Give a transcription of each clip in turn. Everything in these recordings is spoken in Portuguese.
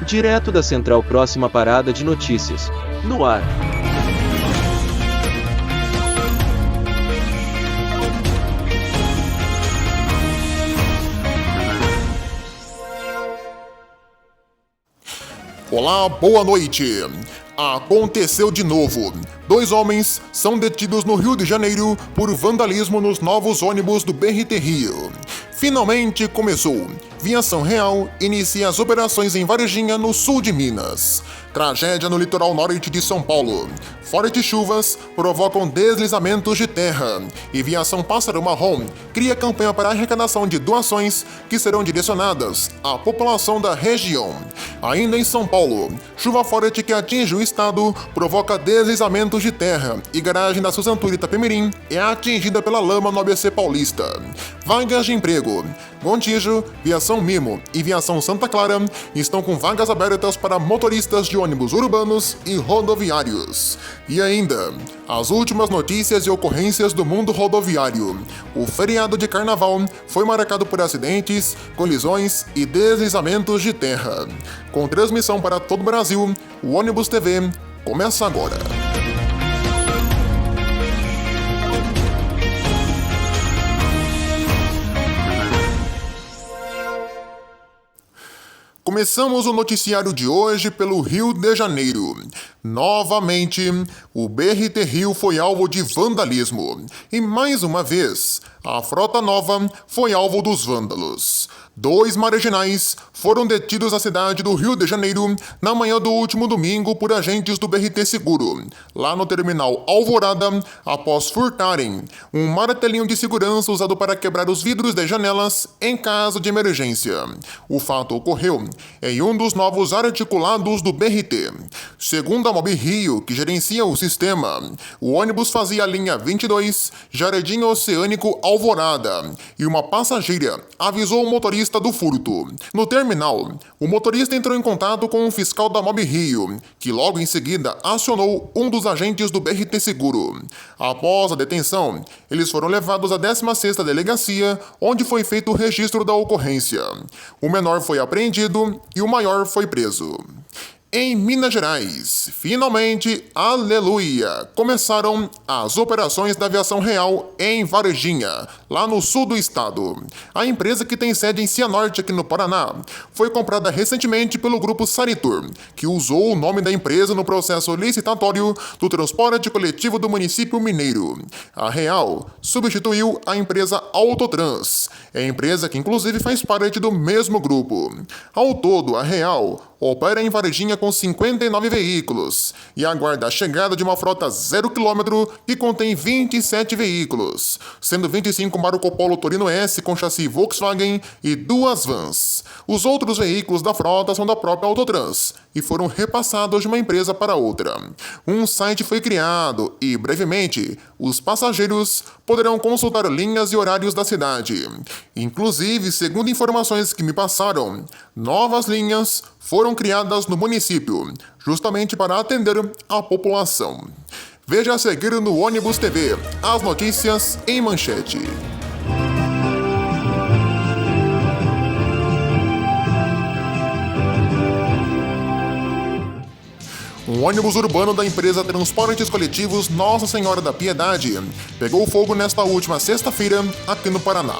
Direto da central, próxima parada de notícias. No ar. Olá, boa noite. Aconteceu de novo. 2 homens são detidos no Rio de Janeiro por vandalismo nos novos ônibus do BRT Rio. Finalmente começou. Viação Real inicia as operações em Varginha, no sul de Minas. Tragédia no litoral norte de São Paulo. Fortes chuvas provocam deslizamentos de terra. E Viação Pássaro Marrom cria campanha para arrecadação de doações que serão direcionadas à população da região. Ainda em São Paulo, chuva forte que atinge o estado provoca deslizamentos de terra e garagem da Suzantur Itapemirim é atingida pela lama no ABC Paulista. Vagas de emprego. Gontijo, Viação Mimo e Viação Santa Clara estão com vagas abertas para motoristas de ônibus urbanos e rodoviários. E ainda, as últimas notícias e ocorrências do mundo rodoviário. O feriado de carnaval foi marcado por acidentes, colisões e deslizamentos de terra. Com transmissão para todo o Brasil, o Ônibus TV começa agora. Começamos o noticiário de hoje pelo Rio de Janeiro. Novamente, o BRT Rio foi alvo de vandalismo. E mais uma vez, a Frota Nova foi alvo dos vândalos. 2 marginais foram detidos na cidade do Rio de Janeiro na manhã do último domingo por agentes do BRT Seguro, lá no terminal Alvorada, após furtarem um martelinho de segurança usado para quebrar os vidros das janelas em caso de emergência. O fato ocorreu em um dos novos articulados do BRT. Segundo a Mob Rio, que gerencia o sistema, o ônibus fazia a linha 22, Jardim Oceânico Alvorada, e uma passageira avisou o motorista do furto. No terminal, o motorista entrou em contato com um fiscal da Mob Rio, que logo em seguida acionou um dos agentes do BRT Seguro. Após a detenção, eles foram levados à 16ª delegacia, onde foi feito o registro da ocorrência. O menor foi apreendido e o maior foi preso. Em Minas Gerais, finalmente, aleluia, começaram as operações da Viação Real em Varginha, lá no sul do estado. A empresa, que tem sede em Cianorte, aqui no Paraná, foi comprada recentemente pelo grupo Saritur, que usou o nome da empresa no processo licitatório do transporte coletivo do município mineiro. A Real substituiu a empresa Autotrans, é a empresa que inclusive faz parte do mesmo grupo. Ao todo, a Real opera em Varginha com 59 veículos e aguarda a chegada de uma frota 0 km que contém 27 veículos, sendo 25 Marco Polo Torino S com chassi Volkswagen e 2 vans. Os outros veículos da frota são da própria Autotrans e foram repassados de uma empresa para outra. Um site foi criado e, brevemente, os passageiros poderão consultar linhas e horários da cidade. Inclusive, segundo informações que me passaram, novas linhas foram criadas no município, justamente para atender a população. Veja a seguir no Ônibus TV as notícias em manchete. Um ônibus urbano da empresa Transportes Coletivos Nossa Senhora da Piedade pegou fogo nesta última sexta-feira aqui no Paraná.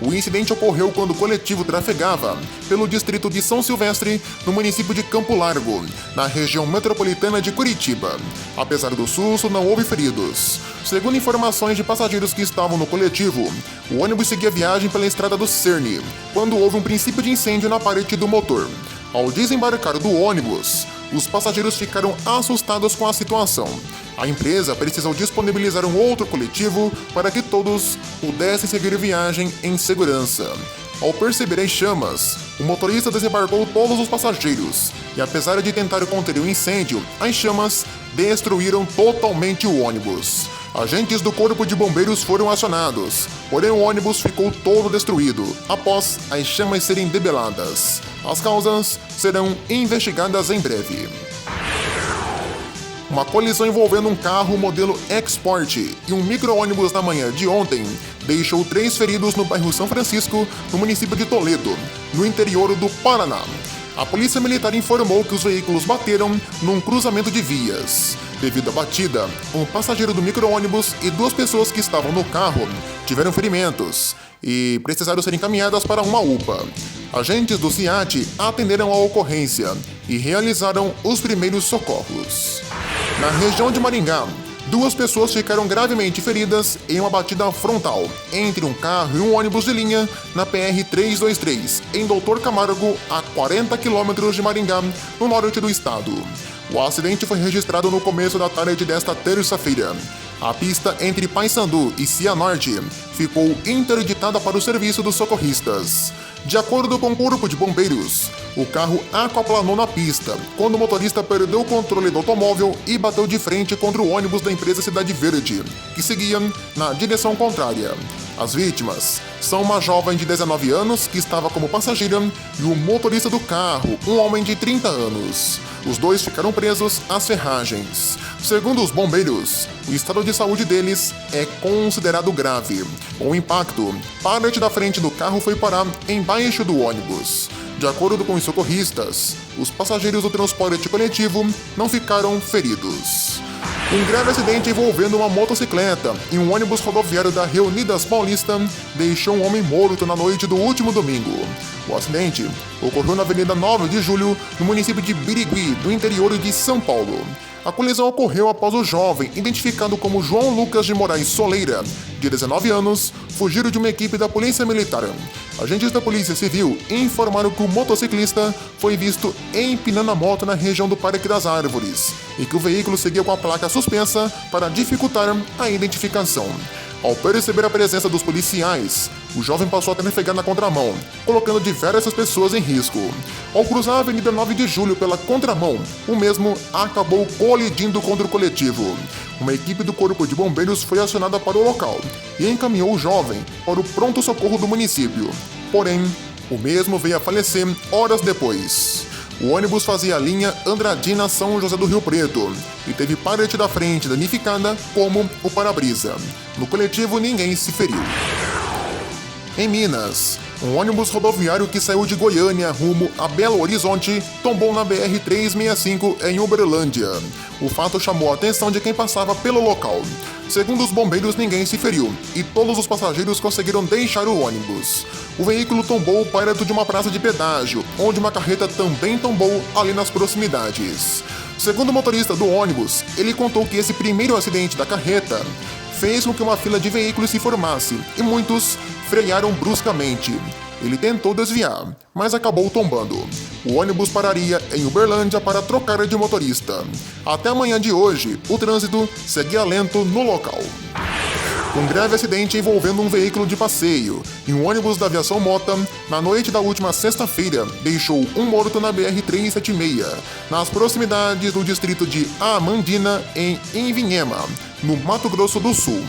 O incidente ocorreu quando o coletivo trafegava pelo distrito de São Silvestre, no município de Campo Largo, na região metropolitana de Curitiba. Apesar do susto, não houve feridos. Segundo informações de passageiros que estavam no coletivo, o ônibus seguia viagem pela estrada do Cerne, quando houve um princípio de incêndio na parede do motor. Ao desembarcar do ônibus, os passageiros ficaram assustados com a situação. A empresa precisou disponibilizar um outro coletivo para que todos pudessem seguir viagem em segurança. Ao perceber as chamas, o motorista desembarcou todos os passageiros e, apesar de tentar conter o incêndio, as chamas destruíram totalmente o ônibus. Agentes do Corpo de Bombeiros foram acionados, porém o ônibus ficou todo destruído após as chamas serem debeladas. As causas serão investigadas em breve. Uma colisão envolvendo um carro modelo Export e um micro-ônibus na manhã de ontem deixou 3 feridos no bairro São Francisco, no município de Toledo, no interior do Paraná. A polícia militar informou que os veículos bateram num cruzamento de vias. Devido à batida, um passageiro do micro-ônibus e 2 pessoas que estavam no carro tiveram ferimentos e precisaram ser encaminhadas para uma UPA. Agentes do CIAT atenderam a ocorrência e realizaram os primeiros socorros. Na região de Maringá, 2 pessoas ficaram gravemente feridas em uma batida frontal entre um carro e um ônibus de linha na PR-323, em Doutor Camargo, a 40 quilômetros de Maringá, no norte do estado. O acidente foi registrado no começo da tarde desta terça-feira. A pista entre Paysandu e Cianorte ficou interditada para o serviço dos socorristas. De acordo com o Corpo de Bombeiros, o carro aquaplanou na pista quando o motorista perdeu o controle do automóvel e bateu de frente contra o ônibus da empresa Cidade Verde, que seguia na direção contrária. As vítimas são uma jovem de 19 anos que estava como passageira e o motorista do carro, um homem de 30 anos. Os 2 ficaram presos às ferragens. Segundo os bombeiros, o estado de saúde deles é considerado grave. Com o impacto, parte da frente do carro foi parar embaixo do ônibus. De acordo com os socorristas, os passageiros do transporte coletivo não ficaram feridos. Um grave acidente envolvendo uma motocicleta e um ônibus rodoviário da Reunidas Paulista deixou um homem morto na noite do último domingo. O acidente ocorreu na Avenida 9 de Julho, no município de Birigui, do interior de São Paulo. A colisão ocorreu após o jovem, identificado como João Lucas de Moraes Soleira, de 19 anos, fugir de uma equipe da Polícia Militar. Agentes da Polícia Civil informaram que o motociclista foi visto empinando a moto na região do Parque das Árvores e que o veículo seguia com a placa suspensa para dificultar a identificação. Ao perceber a presença dos policiais, o jovem passou a trafegar na contramão, colocando diversas pessoas em risco. Ao cruzar a Avenida 9 de Julho pela contramão, o mesmo acabou colidindo contra o coletivo. Uma equipe do Corpo de Bombeiros foi acionada para o local e encaminhou o jovem para o pronto-socorro do município. Porém, o mesmo veio a falecer horas depois. O ônibus fazia a linha Andradina-São José do Rio Preto e teve parte da frente danificada, como o para-brisa. No coletivo, ninguém se feriu. Em Minas, um ônibus rodoviário que saiu de Goiânia rumo a Belo Horizonte tombou na BR-365 em Uberlândia. O fato chamou a atenção de quem passava pelo local. Segundo os bombeiros, ninguém se feriu e todos os passageiros conseguiram deixar o ônibus. O veículo tombou perto de uma praça de pedágio, onde uma carreta também tombou ali nas proximidades. Segundo o motorista do ônibus, ele contou que esse primeiro acidente da carreta fez com que uma fila de veículos se formasse e muitos frearam bruscamente. Ele tentou desviar, mas acabou tombando. O ônibus pararia em Uberlândia para trocar de motorista. Até amanhã de hoje, o trânsito seguia lento no local. Um grave acidente envolvendo um veículo de passeio e um ônibus da aviação Mota, na noite da última sexta-feira, deixou um morto na BR-376, nas proximidades do distrito de Amandina, em Ivinhema, no Mato Grosso do Sul.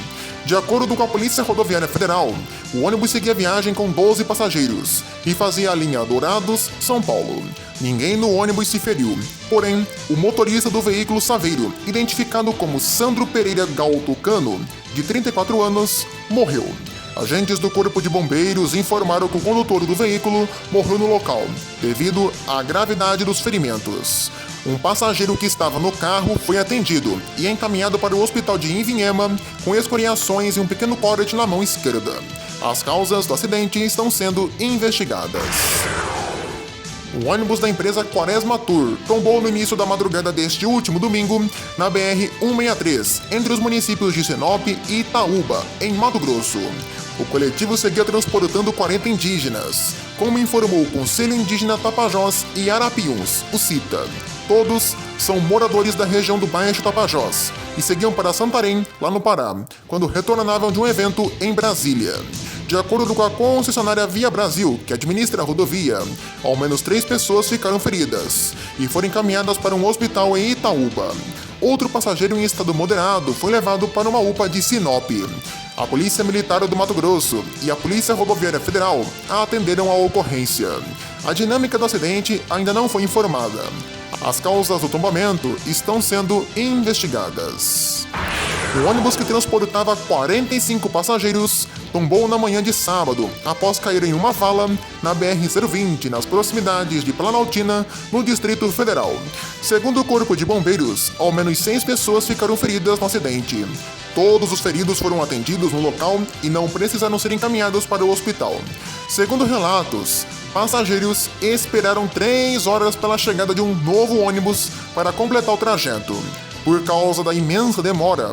De acordo com a Polícia Rodoviária Federal, o ônibus seguia viagem com 12 passageiros e fazia a linha Dourados-São Paulo. Ninguém no ônibus se feriu, porém, o motorista do veículo Saveiro, identificado como Sandro Pereira Galto Cano, de 34 anos, morreu. Agentes do Corpo de Bombeiros informaram que o condutor do veículo morreu no local, devido à gravidade dos ferimentos. Um passageiro que estava no carro foi atendido e encaminhado para o hospital de Ivinhema com escoriações e um pequeno corte na mão esquerda. As causas do acidente estão sendo investigadas. O ônibus da empresa Quaresma Tour tombou no início da madrugada deste último domingo na BR-163, entre os municípios de Sinop e Itaúba, em Mato Grosso. O coletivo seguia transportando 40 indígenas, como informou o Conselho Indígena Tapajós e Arapiuns, o CITA. Todos são moradores da região do Baixo Tapajós e seguiam para Santarém, lá no Pará, quando retornavam de um evento em Brasília. De acordo com a concessionária Via Brasil, que administra a rodovia, ao menos 3 pessoas ficaram feridas e foram encaminhadas para um hospital em Itaúba. Outro passageiro em estado moderado foi levado para uma UPA de Sinop. A Polícia Militar do Mato Grosso e a Polícia Rodoviária Federal atenderam a ocorrência. A dinâmica do acidente ainda não foi informada. As causas do tombamento estão sendo investigadas. O ônibus que transportava 45 passageiros tombou na manhã de sábado, após cair em uma vala na BR-020, nas proximidades de Planaltina, no Distrito Federal. Segundo o Corpo de Bombeiros, ao menos 6 pessoas ficaram feridas no acidente. Todos os feridos foram atendidos no local e não precisaram ser encaminhados para o hospital. Segundo relatos, passageiros esperaram 3 horas pela chegada de um novo ônibus para completar o trajeto. Por causa da imensa demora,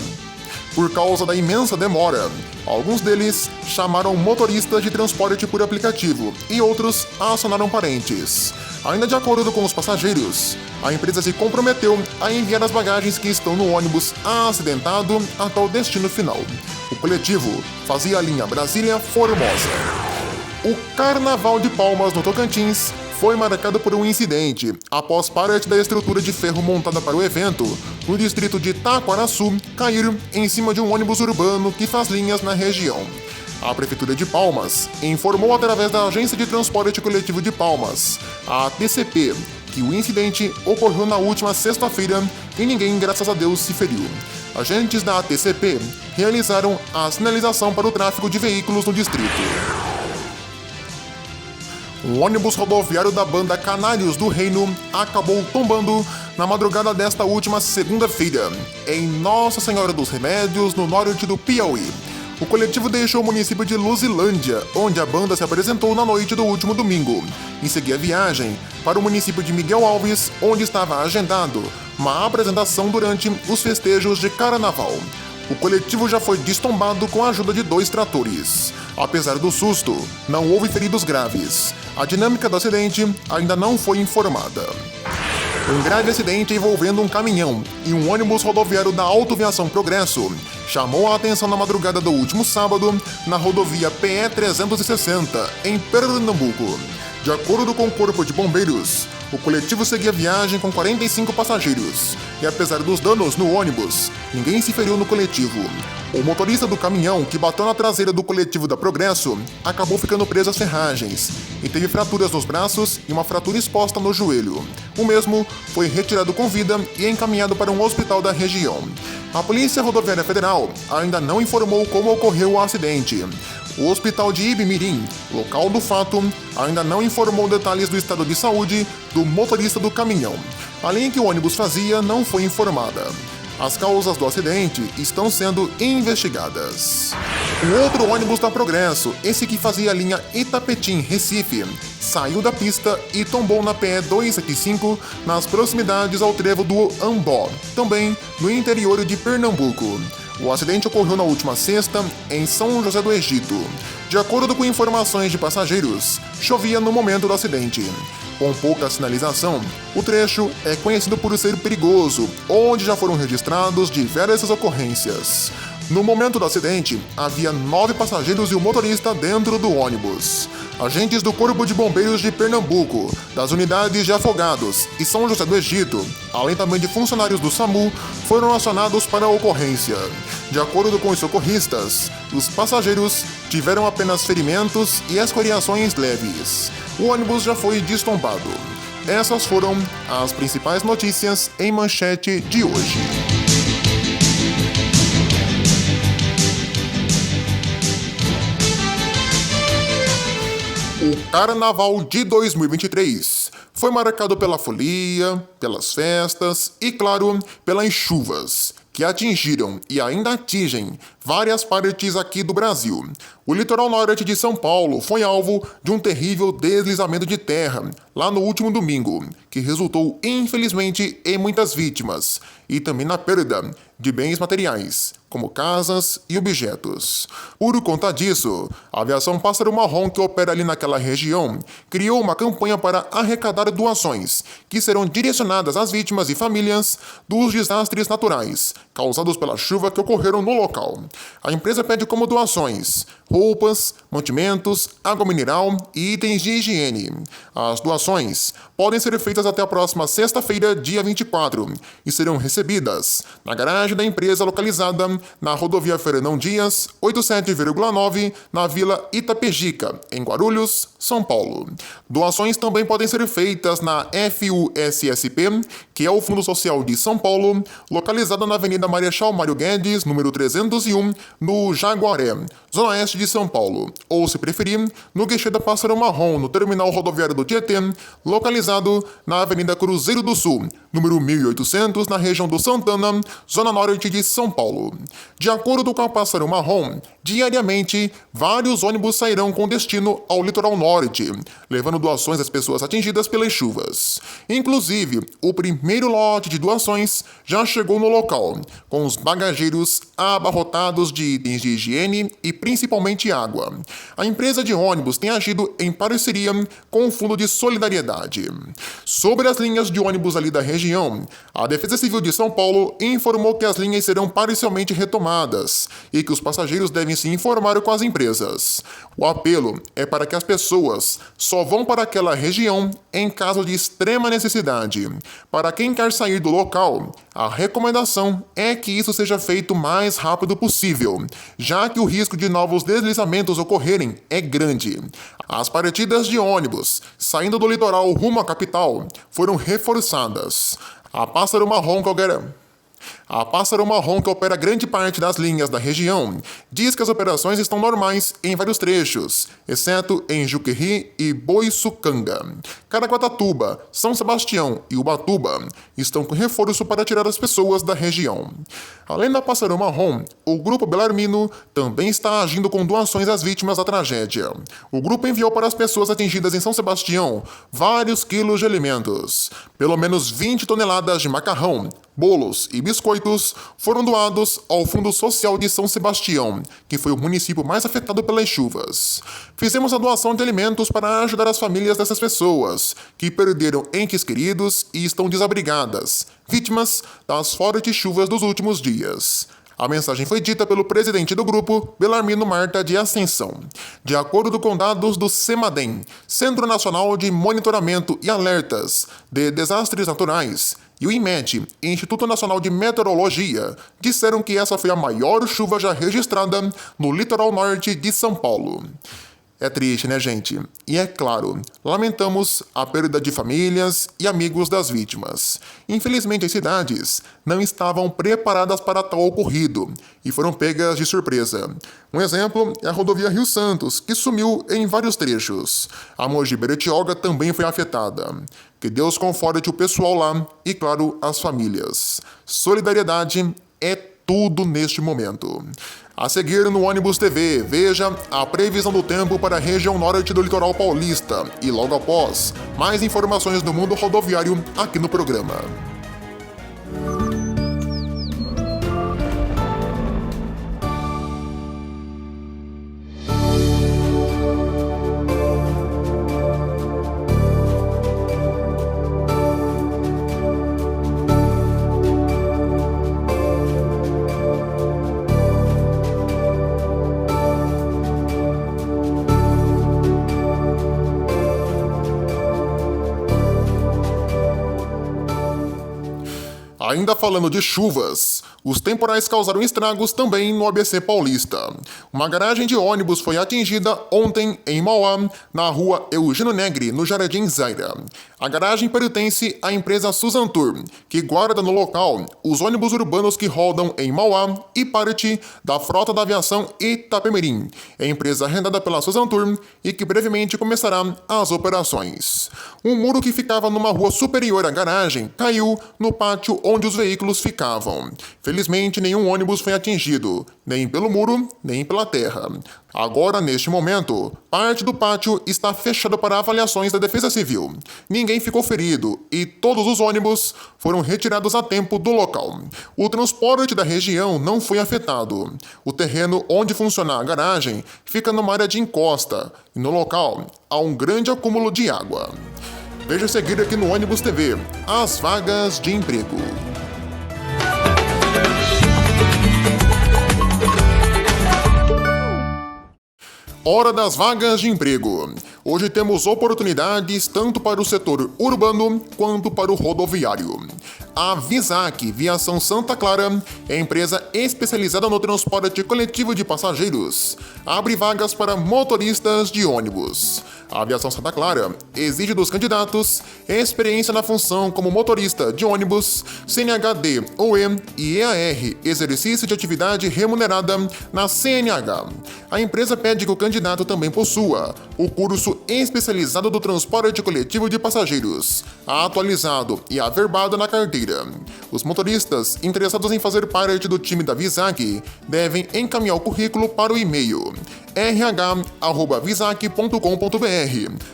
alguns deles chamaram motoristas de transporte por aplicativo e outros acionaram parentes. Ainda de acordo com os passageiros, a empresa se comprometeu a enviar as bagagens que estão no ônibus acidentado até o destino final. O coletivo fazia a linha Brasília-Formosa. O Carnaval de Palmas, no Tocantins, foi marcado por um incidente, após parte da estrutura de ferro montada para o evento, no distrito de Taquaraçu, cair em cima de um ônibus urbano que faz linhas na região. A Prefeitura de Palmas informou através da Agência de Transporte Coletivo de Palmas, a ATCP, que o incidente ocorreu na última sexta-feira e ninguém, graças a Deus, se feriu. Agentes da ATCP realizaram a sinalização para o tráfego de veículos no distrito. Um ônibus rodoviário da banda Canários do Reino acabou tombando na madrugada desta última segunda-feira, em Nossa Senhora dos Remédios, no norte do Piauí. O coletivo deixou o município de Luzilândia, onde a banda se apresentou na noite do último domingo, e seguia a viagem para o município de Miguel Alves, onde estava agendado uma apresentação durante os festejos de Carnaval. O coletivo já foi destombado com a ajuda de 2 tratores. Apesar do susto, não houve feridos graves. A dinâmica do acidente ainda não foi informada. Um grave acidente envolvendo um caminhão e um ônibus rodoviário da Autoviação Progresso chamou a atenção na madrugada do último sábado na rodovia PE-360, em Pernambuco. De acordo com o Corpo de Bombeiros, o coletivo seguia viagem com 45 passageiros, e apesar dos danos no ônibus, ninguém se feriu no coletivo. O motorista do caminhão, que bateu na traseira do coletivo da Progresso, acabou ficando preso às ferragens, e teve fraturas nos braços e uma fratura exposta no joelho. O mesmo foi retirado com vida e encaminhado para um hospital da região. A Polícia Rodoviária Federal ainda não informou como ocorreu o acidente. O hospital de Ibimirim, local do fato, ainda não informou detalhes do estado de saúde do motorista do caminhão. A linha que o ônibus fazia não foi informada. As causas do acidente estão sendo investigadas. O outro ônibus da Progresso, esse que fazia a linha Itapetim-Recife, saiu da pista e tombou na PE 275 nas proximidades ao trevo do Ambó, também no interior de Pernambuco. O acidente ocorreu na última sexta, em São José do Egito. De acordo com informações de passageiros, chovia no momento do acidente. Com pouca sinalização, o trecho é conhecido por ser perigoso, onde já foram registrados diversas ocorrências. No momento do acidente, havia 9 passageiros e o motorista dentro do ônibus. Agentes do Corpo de Bombeiros de Pernambuco, das unidades de Afogados e São José do Egito, além também de funcionários do SAMU, foram acionados para a ocorrência. De acordo com os socorristas, os passageiros tiveram apenas ferimentos e escoriações leves. O ônibus já foi destombado. Essas foram as principais notícias em manchete de hoje. O Carnaval de 2023 foi marcado pela folia, pelas festas e, claro, pelas chuvas, que atingiram e ainda atingem várias partes aqui do Brasil. O litoral norte de São Paulo foi alvo de um terrível deslizamento de terra lá no último domingo, que resultou, infelizmente, em muitas vítimas e também na perda de bens materiais, como casas e objetos. Por conta disso, a Aviação Pássaro Marrom, que opera ali naquela região, criou uma campanha para arrecadar doações, que serão direcionadas às vítimas e famílias dos desastres naturais causados pela chuva que ocorreram no local. A empresa pede como doações roupas, mantimentos, água mineral e itens de higiene. As doações podem ser feitas até a próxima sexta-feira, dia 24, e serão recebidas na garagem da empresa localizada na rodovia Fernão Dias, 87,9, na Vila Itapejica, em Guarulhos, São Paulo. Doações também podem ser feitas na FUSSP, que é o Fundo Social de São Paulo, localizada na Avenida Marechal Mário Guedes, número 301, no Jaguaré, Zona Oeste de São Paulo, ou, se preferir, no guichê da Pássaro Marrom, no terminal rodoviário do Tietê, localizado na Avenida Cruzeiro do Sul, número 1800, na região do Santana, Zona Norte de São Paulo. De acordo com a Pássaro Marrom, diariamente, vários ônibus sairão com destino ao litoral norte, levando doações às pessoas atingidas pelas chuvas. Inclusive, o primeiro lote de doações já chegou no local, com os bagageiros abarrotados de itens de higiene e principalmente água. A empresa de ônibus tem agido em parceria com o Fundo de Solidariedade. Sobre as linhas de ônibus ali da região, a Defesa Civil de São Paulo informou que as linhas serão parcialmente retomadas e que os passageiros devem se informar com as empresas. O apelo é para que as pessoas só vão para aquela região em caso de extrema necessidade. Para quem quer sair do local, a recomendação é que isso seja feito o mais rápido possível, já que o risco de novos deslizamentos ocorrerem é grande. As partidas de ônibus saindo do litoral rumo à capital foram reforçadas. A Pássaro Marrom, que opera grande parte das linhas da região, diz que as operações estão normais em vários trechos, exceto em Juqueri e Boiçucanga. Caraguatatuba, São Sebastião e Ubatuba estão com reforço para tirar as pessoas da região. Além da Pássaro Marrom, o Grupo Belarmino também está agindo com doações às vítimas da tragédia. O grupo enviou para as pessoas atingidas em São Sebastião vários quilos de alimentos. Pelo menos 20 toneladas de macarrão, bolos e biscoitos foram doados ao Fundo Social de São Sebastião, que foi o município mais afetado pelas chuvas. Fizemos a doação de alimentos para ajudar as famílias dessas pessoas, que perderam entes queridos e estão desabrigadas, vítimas das fortes chuvas dos últimos dias. A mensagem foi dita pelo presidente do grupo, Belarmino Marta de Ascensão. De acordo com dados do CEMADEM, Centro Nacional de Monitoramento e Alertas de Desastres Naturais, e o INMET, Instituto Nacional de Meteorologia, disseram que essa foi a maior chuva já registrada no litoral norte de São Paulo. É triste, né, gente? E é claro, lamentamos a perda de famílias e amigos das vítimas. Infelizmente, as cidades não estavam preparadas para tal ocorrido e foram pegas de surpresa. Um exemplo é a rodovia Rio Santos, que sumiu em vários trechos. A Mogi Bertioga também foi afetada. Que Deus conforte o pessoal lá e, claro, as famílias. Solidariedade é tudo neste momento. A seguir no Ônibus TV, veja a previsão do tempo para a região norte do litoral paulista e logo após, mais informações do mundo rodoviário aqui no programa. Ainda falando de chuvas, os temporais causaram estragos também no ABC Paulista. Uma garagem de ônibus foi atingida ontem em Mauá, na rua Eugênio Negri, no Jardim Zaira. A garagem pertence à empresa Suzantur, que guarda no local os ônibus urbanos que rodam em Mauá e parte da frota da aviação Itapemirim, empresa arrendada pela Suzantur e que brevemente começará as operações. Um muro que ficava numa rua superior à garagem caiu no pátio onde os veículos ficavam. Felizmente, nenhum ônibus foi atingido, nem pelo muro, nem pela terra. Agora, neste momento, parte do pátio está fechada para avaliações da Defesa Civil. Ninguém ficou ferido e todos os ônibus foram retirados a tempo do local. O transporte da região não foi afetado. O terreno onde funciona a garagem fica numa área de encosta e no local há um grande acúmulo de água. Veja a seguir aqui no Ônibus TV, as vagas de emprego. Hora das vagas de emprego. Hoje temos oportunidades tanto para o setor urbano quanto para o rodoviário. A Visac Viação Santa Clara é empresa especializada no transporte coletivo de passageiros. Abre vagas para motoristas de ônibus. A Aviação Santa Clara exige dos candidatos experiência na função como motorista de ônibus, CNH-D ou E e EAR, exercício de atividade remunerada na CNH. A empresa pede que o candidato também possua o curso especializado do transporte coletivo de passageiros, atualizado e averbado na carteira. Os motoristas interessados em fazer parte do time da Visac devem encaminhar o currículo para o e-mail rh@visac.com.br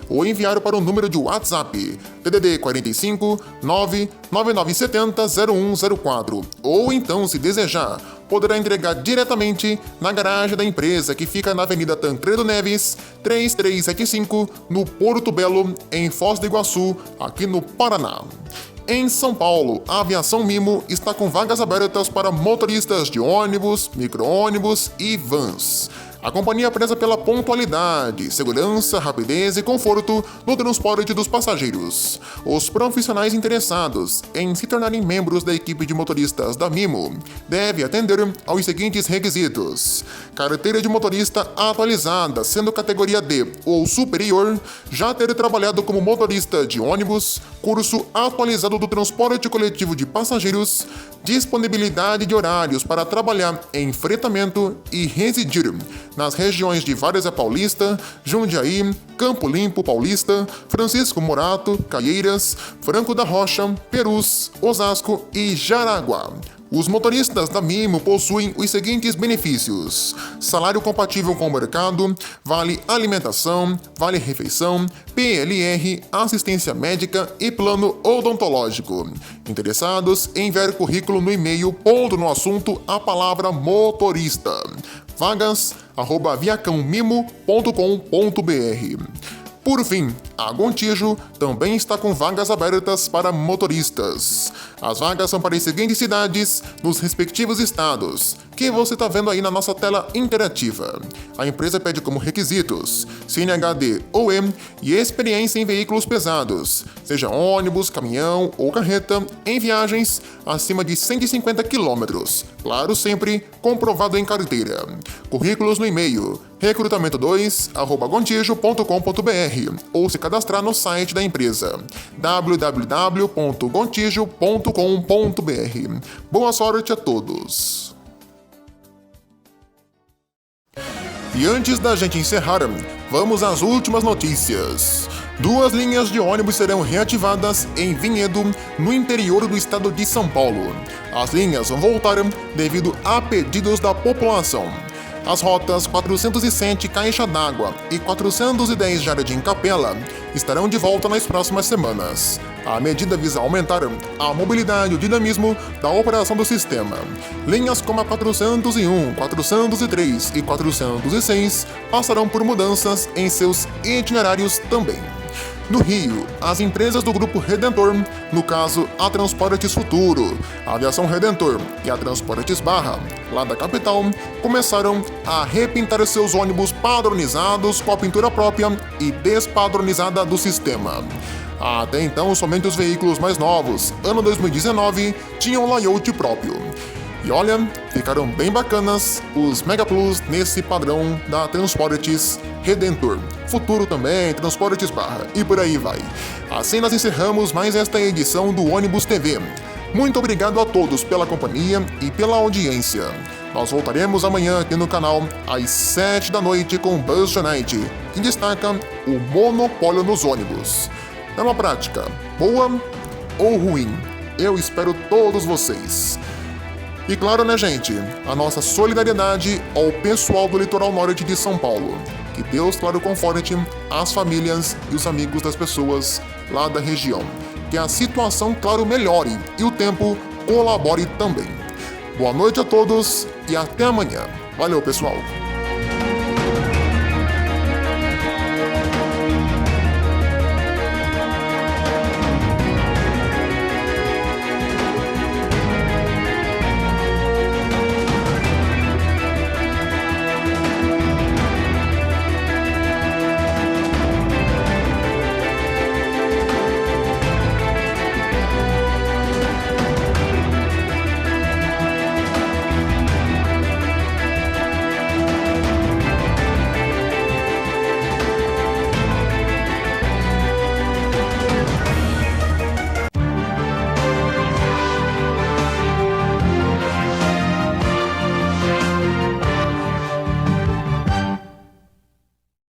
ou enviar para o número de WhatsApp DDD 45 99970 0104 ou então, se desejar, poderá entregar diretamente na garagem da empresa, que fica na Avenida Tancredo Neves, 3375, no Porto Belo, em Foz do Iguaçu, aqui no Paraná. Em São Paulo, a Aviação Mimo está com vagas abertas para motoristas de ônibus, micro-ônibus e vans. A companhia preza pela pontualidade, segurança, rapidez e conforto no transporte dos passageiros. Os profissionais interessados em se tornarem membros da equipe de motoristas da Mimo devem atender aos seguintes requisitos: carteira de motorista atualizada, sendo categoria D ou superior, já ter trabalhado como motorista de ônibus, curso atualizado do transporte coletivo de passageiros, disponibilidade de horários para trabalhar em fretamento e residir nas regiões de Várzea Paulista, Jundiaí, Campo Limpo Paulista, Francisco Morato, Caieiras, Franco da Rocha, Perus, Osasco e Jaraguá. Os motoristas da Mimo possuem os seguintes benefícios: salário compatível com o mercado, vale alimentação, vale refeição, PLR, assistência médica e plano odontológico. Interessados, enviar currículo no e-mail pondo no assunto a palavra motorista. vagas@viacãomimo.com.br. Por fim, a Gontijo também está com vagas abertas para motoristas. As vagas são para as seguintes cidades nos respectivos estados, que você está vendo aí na nossa tela interativa. A empresa pede como requisitos CNH-D ou E e experiência em veículos pesados, seja ônibus, caminhão ou carreta, em viagens acima de 150 km. Claro, sempre comprovado em carteira. Currículos no e-mail recrutamento2@gontijo.com.br ou se cadastrar no site da empresa www.gontijo.com.br. Boa sorte a todos! E antes da gente encerrar, vamos às últimas notícias. 2 linhas de ônibus serão reativadas em Vinhedo, no interior do estado de São Paulo. As linhas vão voltar devido a pedidos da população. As rotas 407 Caixa d'Água e 410 Jardim Capela estarão de volta nas próximas semanas. A medida visa aumentar a mobilidade e o dinamismo da operação do sistema. Linhas como a 401, 403 e 406 passarão por mudanças em seus itinerários também. No Rio, as empresas do Grupo Redentor, no caso a Transportes Futuro, a Aviação Redentor e a Transportes Barra, lá da capital, começaram a repintar seus ônibus padronizados com a pintura própria e despadronizada do sistema. Até então, somente os veículos mais novos, ano 2019, tinham layout próprio. E olha, ficaram bem bacanas os Mega Plus nesse padrão da Transportes Redentor. Futuro também, Transportes Barra e por aí vai. Assim nós encerramos mais esta edição do Ônibus TV. Muito obrigado a todos pela companhia e pela audiência. Nós voltaremos amanhã aqui no canal às 7 da noite com Buzz Night, que destaca o monopólio nos ônibus. É uma prática boa ou ruim? Eu espero todos vocês. E claro, né, gente, a nossa solidariedade ao pessoal do litoral norte de São Paulo. Que Deus, claro, conforte as famílias e os amigos das pessoas lá da região. Que a situação, claro, melhore e o tempo colabore também. Boa noite a todos e até amanhã. Valeu, pessoal!